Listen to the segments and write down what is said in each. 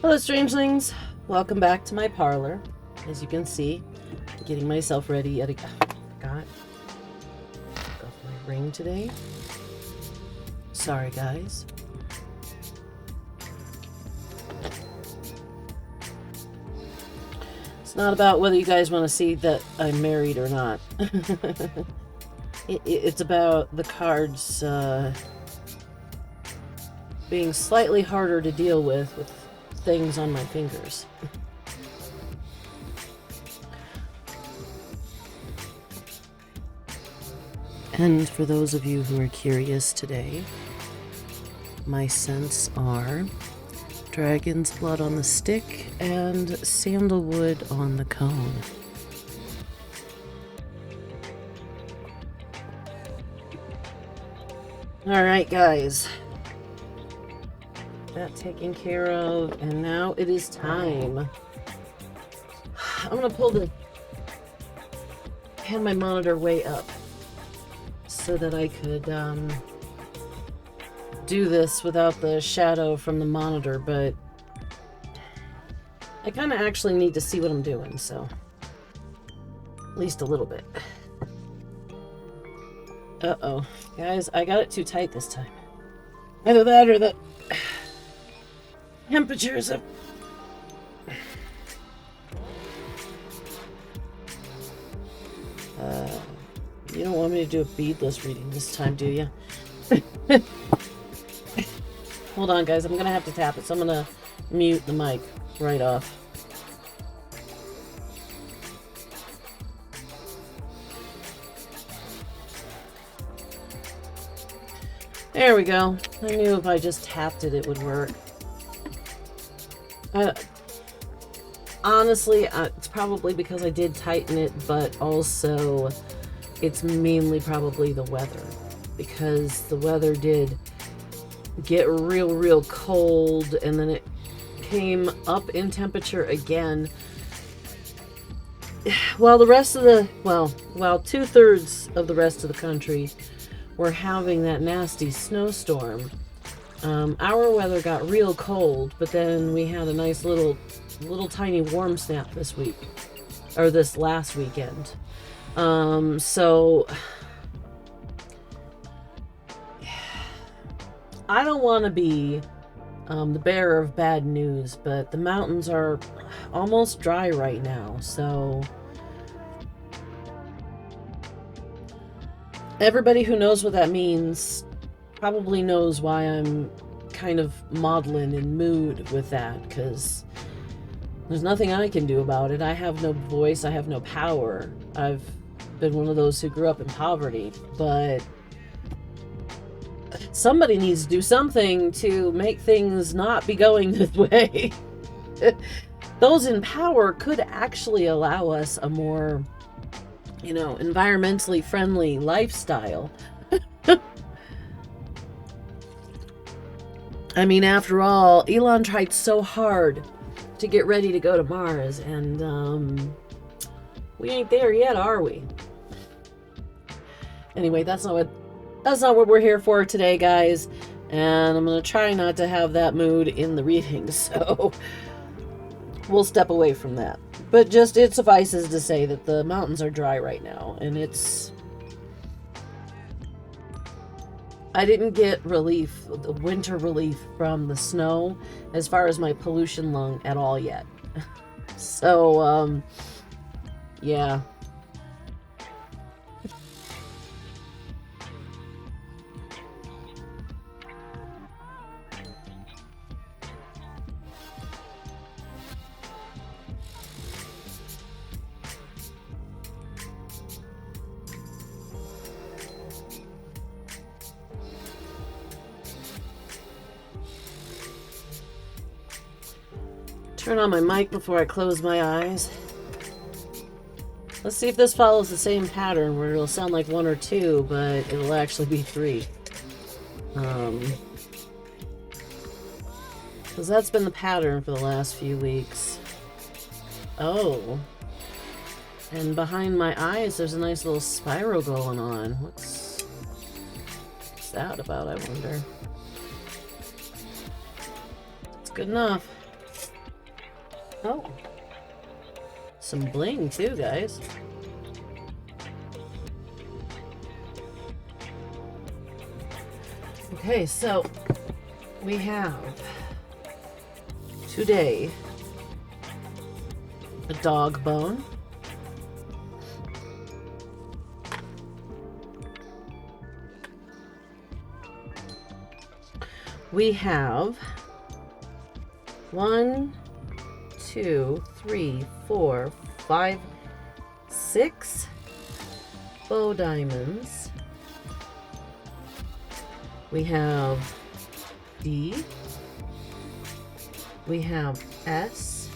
Hello, strangelings. Welcome back to my parlor. As you can see, getting myself ready yet again. Oh, forgot. Took off my ring today. Sorry, guys. It's not about whether you guys want to see that I'm married or not. It's about the cards being slightly harder to deal with things on my fingers. And for those of you who are curious today, my scents are dragon's blood on the stick and sandalwood on the cone. Alright, guys. That taken care of, and now it is time. I'm gonna hand my monitor way up so that I could do this without the shadow from the monitor, but I kind of actually need to see what I'm doing, so at least a little bit. Uh-oh. Guys, I got it too tight this time. Either that or the temperatures of... you don't want me to do a beadless reading this time, do you? Hold on, guys. I'm going to have to tap it, so I'm going to mute the mic right off. There we go. I knew if I just tapped it, it would work. Honestly, it's probably because I did tighten it, but also it's mainly probably the weather. Because the weather did get real cold, and then it came up in temperature again. While the rest of the, while 2/3 of the rest of the country were having that nasty snowstorm, our weather got real cold, but then we had a nice little tiny warm snap this week, or this last weekend. So I don't want to be the bearer of bad news, but the mountains are almost dry right now, so everybody who knows what that means probably knows why I'm kind of maudlin in mood with that, because there's nothing I can do about it. I have no voice, I have no power. I've been one of those who grew up in poverty, but somebody needs to do something to make things not be going this way. Those in power could actually allow us a more, environmentally friendly lifestyle. I mean, after all, Elon tried so hard to get ready to go to Mars, and we ain't there yet, are we? Anyway, that's not what we're here for today, guys. And I'm gonna try not to have that mood in the reading, so we'll step away from that. But just it suffices to say that the mountains are dry right now, and I didn't get relief, the winter relief from the snow as far as my pollution lung at all yet. So, yeah. Turn on my mic before I close my eyes. Let's see if this follows the same pattern where it'll sound like 1 or 2, but it'll actually be 3. Because that's been the pattern for the last few weeks. Oh. And behind my eyes, there's a nice little spiral going on. What's that about, I wonder? It's good enough. Oh. Some bling too, guys. Okay, so we have today a dog bone. We have 1, 2, 3, 4, 5, 6 bow diamonds. We have D. We have S.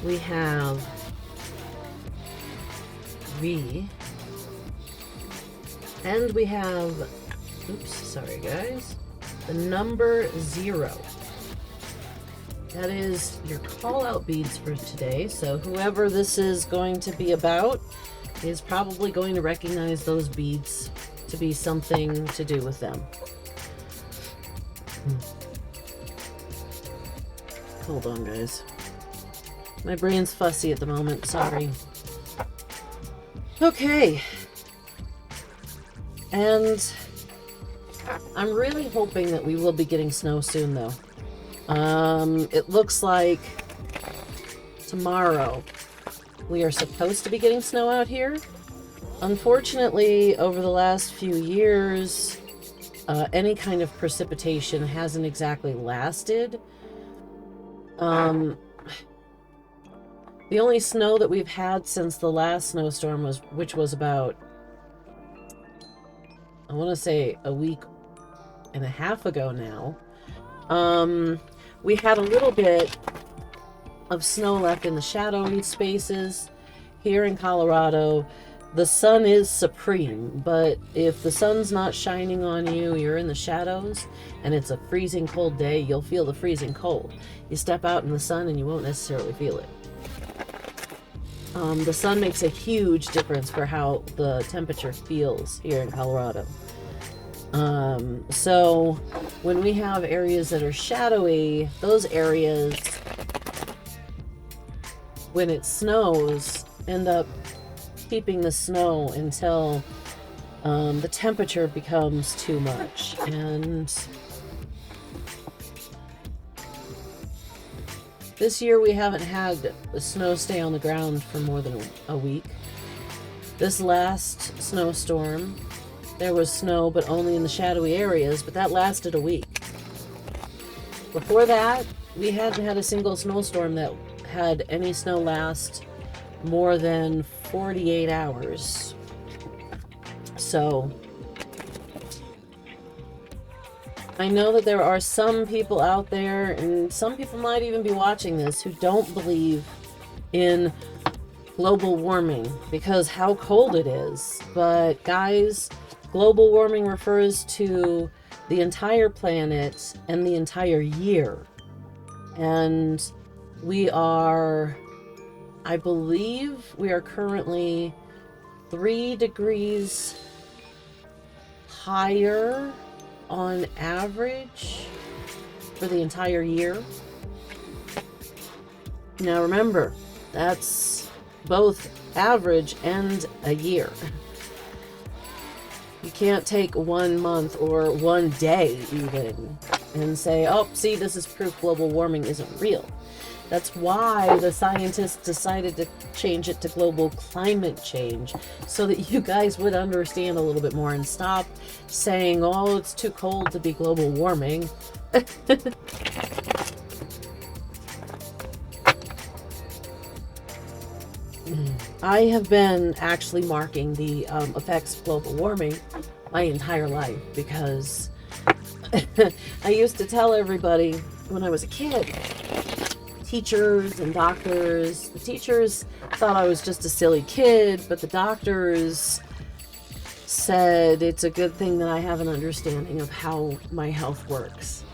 We have V. And we have, oops, sorry guys, the number 0. That is your call out beads for today. So whoever this is going to be about is probably going to recognize those beads to be something to do with them. Hold on, guys. My brain's fussy at the moment, sorry. Okay. And I'm really hoping that we will be getting snow soon, though. It looks like tomorrow we are supposed to be getting snow out here. Unfortunately, over the last few years, any kind of precipitation hasn't exactly lasted. The only snow that we've had since the last snowstorm which was about, I want to say a week and a half ago now. We had a little bit of snow left in the shadowy spaces. Here in Colorado, the sun is supreme, but if the sun's not shining on you, you're in the shadows, and it's a freezing cold day, you'll feel the freezing cold. You step out in the sun and you won't necessarily feel it. The sun makes a huge difference for how the temperature feels here in Colorado. So when we have areas that are shadowy, those areas, when it snows, end up keeping the snow until the temperature becomes too much. And this year we haven't had the snow stay on the ground for more than a week. This last snowstorm, there was snow, but only in the shadowy areas, but that lasted a week. Before that, we hadn't had a single snowstorm that had any snow last more than 48 hours. So I know that there are some people out there, and some people might even be watching this, who don't believe in global warming because how cold it is. But guys, global warming refers to the entire planet and the entire year. And we are, I believe we are currently 3 degrees higher on average for the entire year. Now remember, that's both average and a year. You can't take 1 month or 1 day even and say, oh, see, this is proof global warming isn't real. That's why the scientists decided to change it to global climate change, so that you guys would understand a little bit more and stop saying, oh, it's too cold to be global warming. I have been actually marking the effects of global warming my entire life, because I used to tell everybody when I was a kid, teachers and doctors, the teachers thought I was just a silly kid, but the doctors said it's a good thing that I have an understanding of how my health works.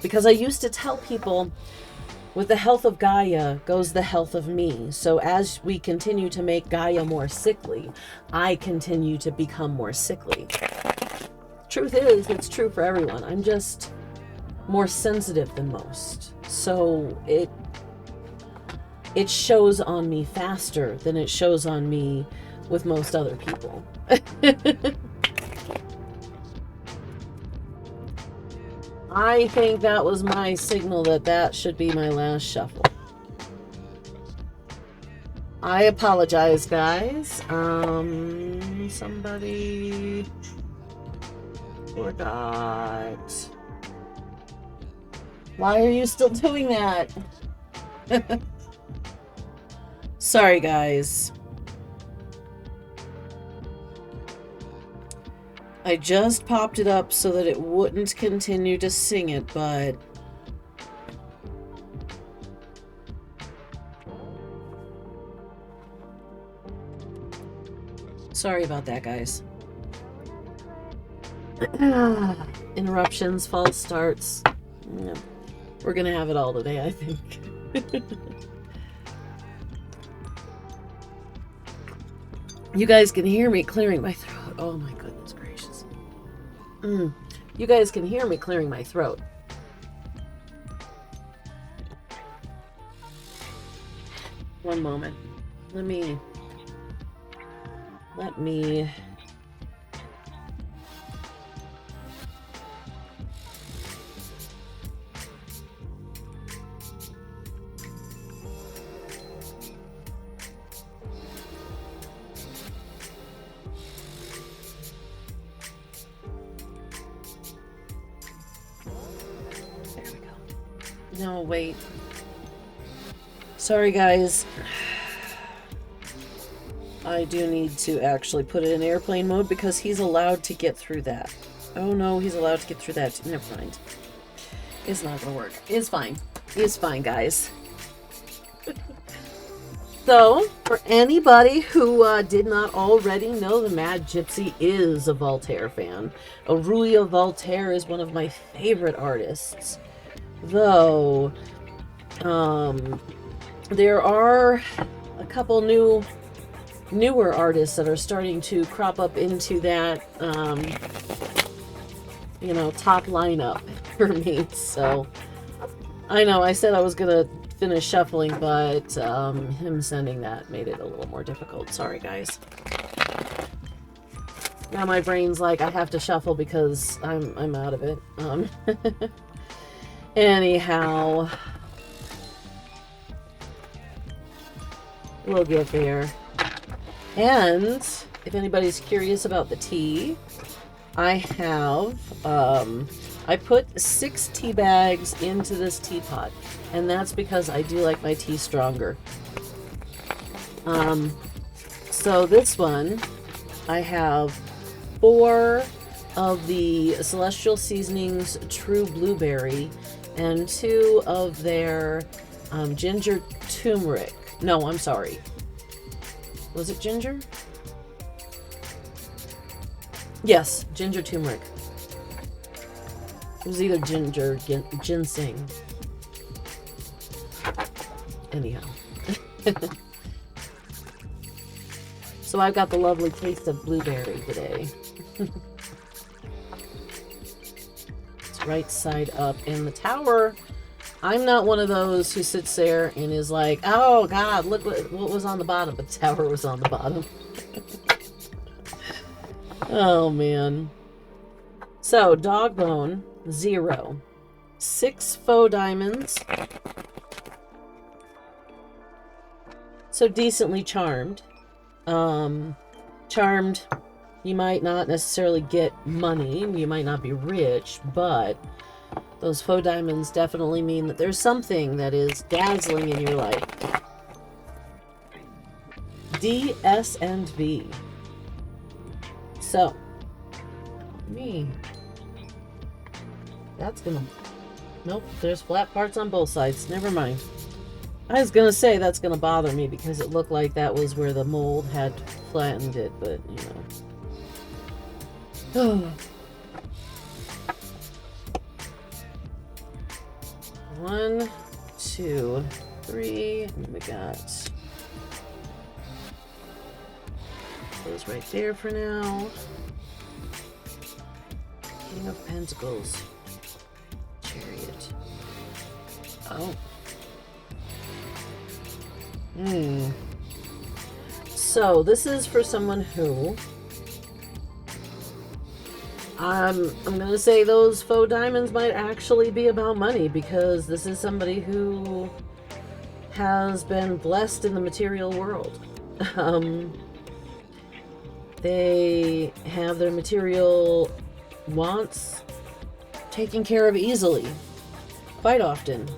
Because I used to tell people, with the health of Gaia goes the health of me. So as we continue to make Gaia more sickly, I continue to become more sickly. Truth is, it's true for everyone. I'm just more sensitive than most. So it shows on me faster than it shows on me with most other people. I think that was my signal that should be my last shuffle. I apologize, guys. Somebody forgot. Why are you still doing that? Sorry, guys. I just popped it up so that it wouldn't continue to sing it, but sorry about that, guys. Interruptions, false starts. Yeah. We're gonna have it all today, I think. You guys can hear me clearing my throat. Oh my goodness gracious. You guys can hear me clearing my throat. One moment. Let me No, wait. Sorry, guys. I do need to actually put it in airplane mode because he's allowed to get through that. Oh no, he's allowed to get through that too. Never mind. It's not gonna work. It's fine. It's fine, guys. So, for anybody who did not already know, the Mad Gypsy is a Voltaire fan. Aurelia Voltaire is one of my favorite artists. Though, there are a couple newer artists that are starting to crop up into that, you know, top lineup for me. So, I know I said I was gonna finish shuffling, but him sending that made it a little more difficult. Sorry, guys. Now my brain's like, I have to shuffle because I'm out of it. Anyhow, we'll get there. And if anybody's curious about the tea, I have, I put 6 tea bags into this teapot, and that's because I do like my tea stronger. So this one, I have 4 of the Celestial Seasonings True Blueberry and 2 of their ginger turmeric. No, I'm sorry. Was it ginger? Yes, ginger turmeric. It was either ginger or ginseng. Anyhow. So I've got the lovely taste of blueberry today. It's right side up in the tower. I'm not one of those who sits there and is like, oh God, look what was on the bottom. But the tower was on the bottom. Oh man. So, dog bone, 0. 6 faux diamonds. So decently charmed. Charmed, you might not necessarily get money, you might not be rich, but those faux diamonds definitely mean that there's something that is dazzling in your life. D, S, and V. So, that's gonna, nope, there's flat parts on both sides, never mind. I was gonna say that's gonna bother me because it looked like that was where the mold had flattened it, but you know. 1, 2, 3, and we got those right there for now. King of Pentacles, Chariot. Oh. So, this is for someone who... I'm going to say those faux diamonds might actually be about money, because this is somebody who has been blessed in the material world. They have their material wants taken care of easily, quite often,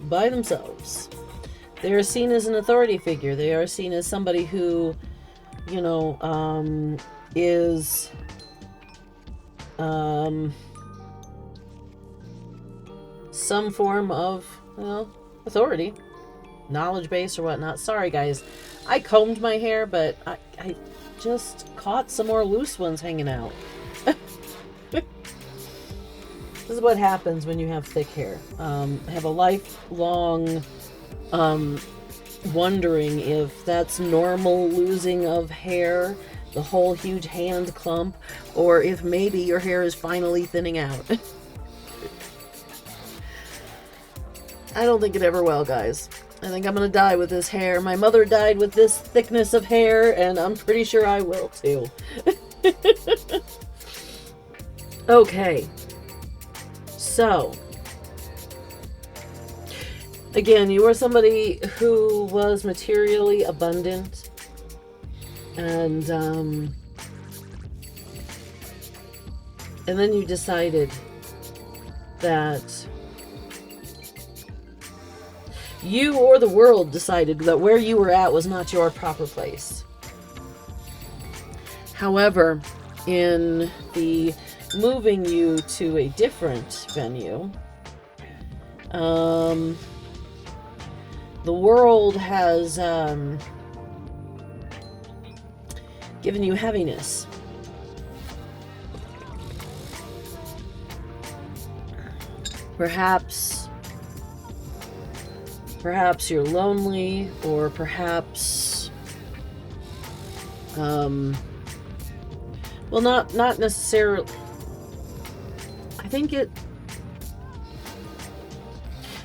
by themselves. They are seen as an authority figure. They are seen as somebody who, you know, is some form of, well, authority, knowledge base or whatnot. Sorry guys, I combed my hair, but I just caught some more loose ones hanging out. This is what happens when you have thick hair. Have a lifelong wondering if that's normal losing of hair, the whole huge hand clump, or if maybe your hair is finally thinning out. I don't think it ever will, guys. I think I'm gonna die with this hair. My mother died with this thickness of hair, and I'm pretty sure I will too. Okay. So, again, you are somebody who was materially abundant, and then you decided that you or the world decided that where you were at was not your proper place. However, in the moving you to a different venue, the world has given you heaviness. Perhaps you're lonely, or perhaps, well, not necessarily. I think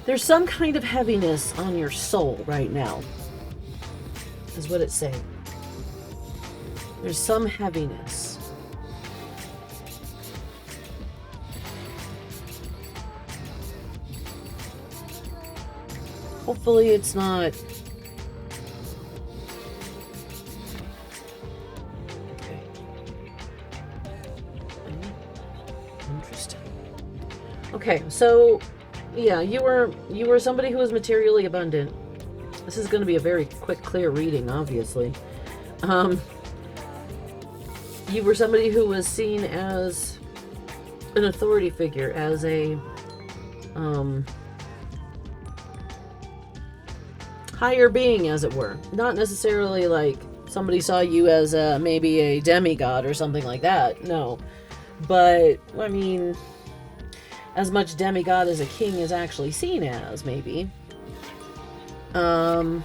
there's some kind of heaviness on your soul right now, is what it's saying. There's some heaviness. Hopefully it's not. Okay. Interesting. Okay, so yeah, you were somebody who was materially abundant. This is going to be a very quick, clear reading, obviously. You were somebody who was seen as an authority figure, as a higher being, as it were. Not necessarily like somebody saw you as maybe a demigod or something like that. No. But, I mean, as much demigod as a king is actually seen as, maybe. But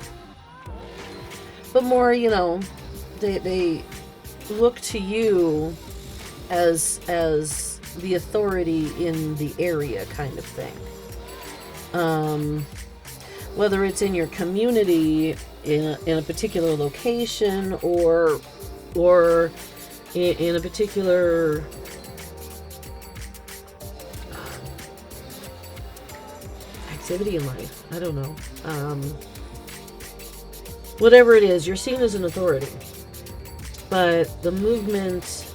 more, you know, they look to you as the authority in the area, kind of thing. Whether it's in your community, in a particular location, or in a particular activity in life. I don't know. Whatever it is, you're seen as an authority. But the movement,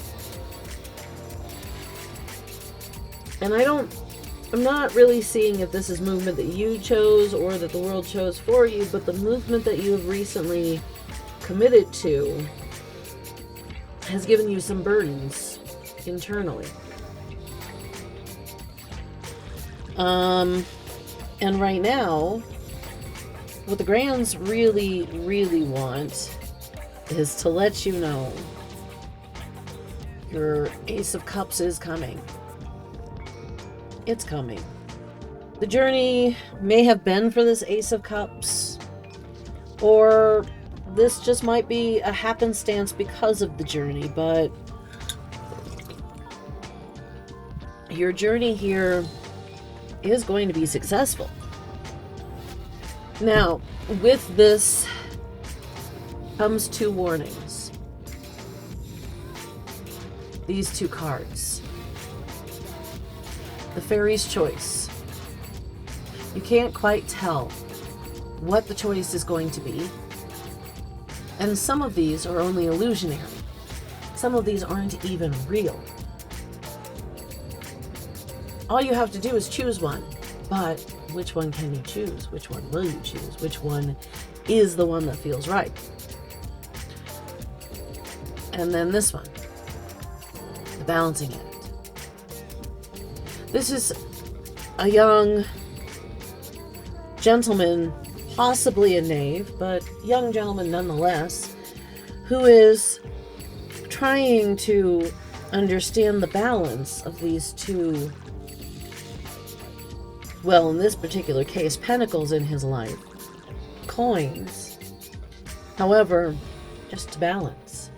and I'm not really seeing if this is movement that you chose or that the world chose for you, but the movement that you have recently committed to has given you some burdens internally. And right now, what the Grands really, really want is to let you know your Ace of Cups is coming. It's coming. The journey may have been for this Ace of Cups, or this just might be a happenstance because of the journey, but your journey here is going to be successful. Now, with this comes 2 warnings. These 2 cards. The Fairy's Choice. You can't quite tell what the choice is going to be. And some of these are only illusionary. Some of these aren't even real. All you have to do is choose one. But which one can you choose? Which one will you choose? Which one is the one that feels right? And then this one, the balancing act. This is a young gentleman, possibly a knave, but young gentleman nonetheless, who is trying to understand the balance of these 2, well, in this particular case, pentacles in his life, coins, however, just to balance.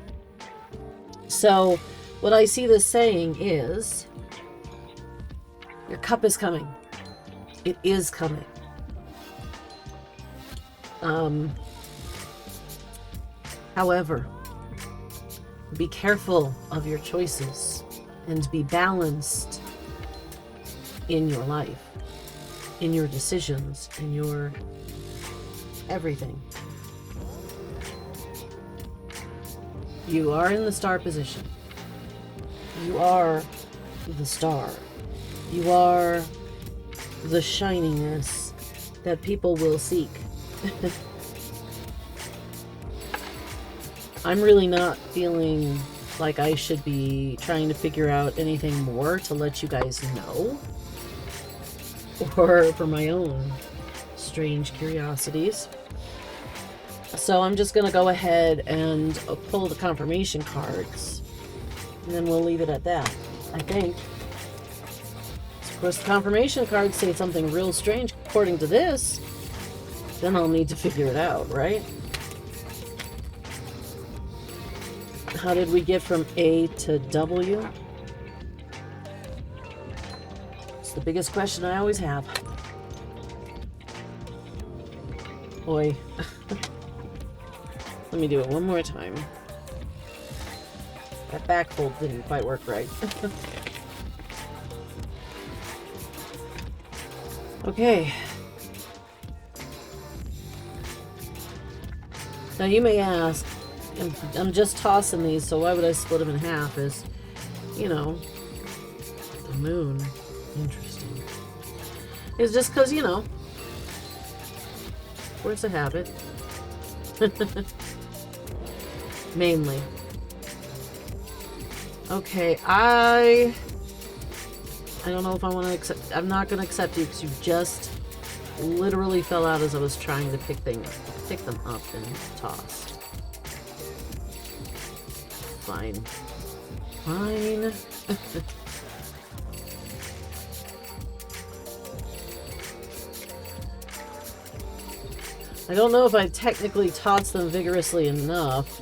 So what I see this saying is, your cup is coming. It is coming. However, be careful of your choices and be balanced in your life, in your decisions, in your everything. You are in the star position. You are the star. You are the shininess that people will seek. I'm really not feeling like I should be trying to figure out anything more to let you guys know, or for my own strange curiosities. So I'm just going to go ahead and pull the confirmation cards, and then we'll leave it at that, I think. Of course, the confirmation cards say something real strange according to this. Then I'll need to figure it out, right? How did we get from A to W? It's the biggest question I always have. Boy. Let me do it one more time. That back fold didn't quite work right. Okay. Now you may ask, I'm just tossing these, so why would I split them in half? Is, you know, the moon. Interesting. It's just because, you know, force of habit. Mainly. Okay, I don't know if I want to accept. I'm not going to accept you because you just literally fell out as I was trying to pick them up and toss. Fine. Fine. I don't know if I technically tossed them vigorously enough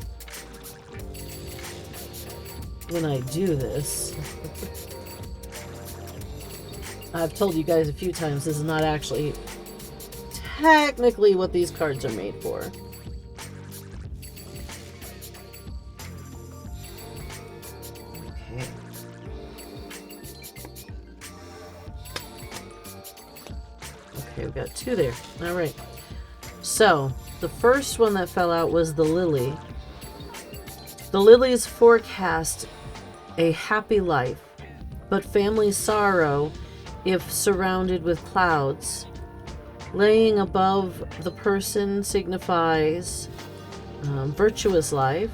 when I do this. I've told you guys a few times this is not actually technically what these cards are made for. Okay. Okay, we got 2 there. All right. So, the first one that fell out was the lily. The lilies forecast a happy life, but family sorrow if surrounded with clouds. Laying above the person signifies virtuous life,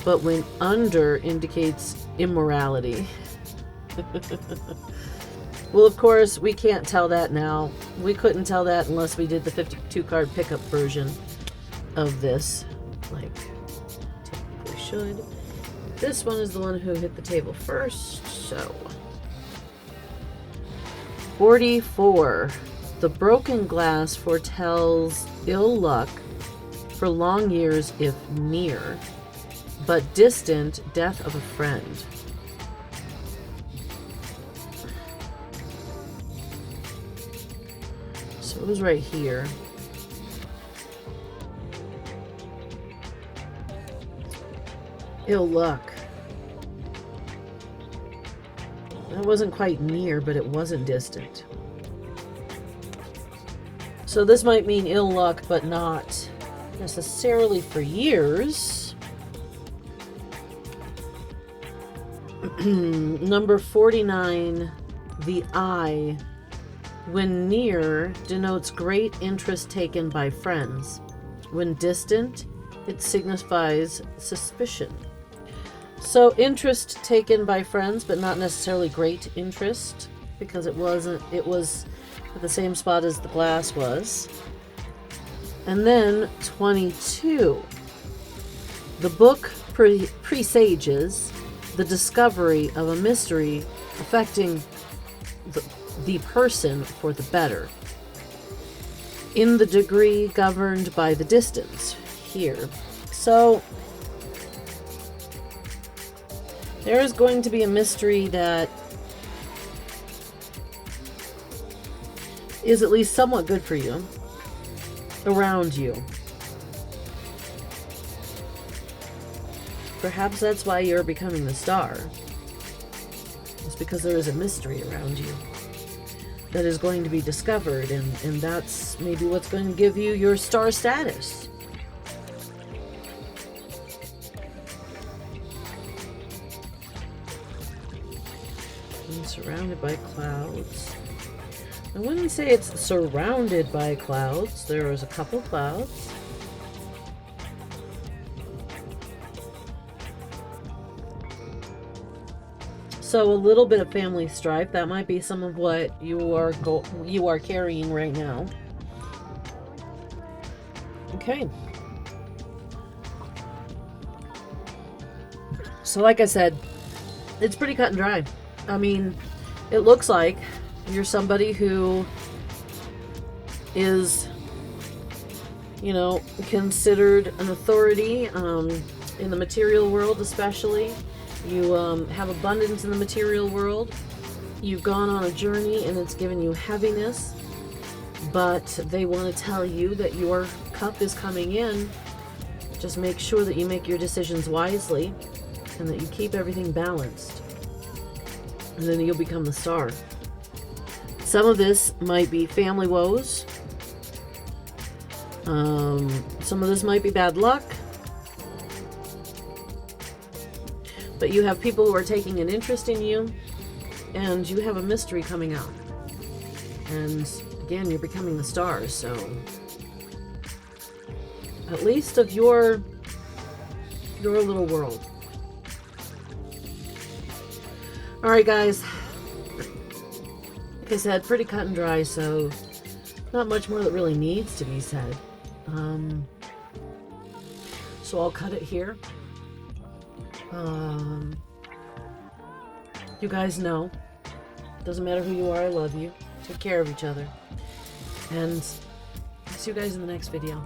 but when under indicates immorality. Well, of course, we can't tell that now. We couldn't tell that unless we did the 52 card pickup version of this. Like, technically should. This one is the one who hit the table first, so. 44. The broken glass foretells ill luck for long years if near, but distant death of a friend. So it was right here. Ill luck. That wasn't quite near, but it wasn't distant. So this might mean ill luck, but not necessarily for years. Number 49, the eye, when near, denotes great interest taken by friends. When distant, it signifies suspicion. So interest taken by friends, but not necessarily great interest, because it was at the same spot as the glass was. And then 22. The book presages the discovery of a mystery affecting the person for the better, in the degree governed by the distance here. So there is going to be a mystery that is at least somewhat good for you around you. Perhaps that's why you're becoming the star. It's because there is a mystery around you that is going to be discovered, and that's maybe what's going to give you your star status. And surrounded by clouds. I wouldn't say it's surrounded by clouds. There is a couple clouds. So a little bit of family strife. That might be some of what you are carrying right now. Okay. So like I said, it's pretty cut and dry. I mean, it looks like you're somebody who is, considered an authority in the material world, especially. You have abundance in the material world. You've gone on a journey and it's given you heaviness, but they want to tell you that your cup is coming in. Just make sure that you make your decisions wisely and that you keep everything balanced. And then you'll become the star. Some of this might be family woes. Some of this might be bad luck. But you have people who are taking an interest in you, and you have a mystery coming out. And again, you're becoming the star, so at least of your little world. All right, guys. Like I said, pretty cut and dry, so not much more that really needs to be said. So I'll cut it here. You guys know, doesn't matter who you are, I love you. Take care of each other. And see you guys in the next video.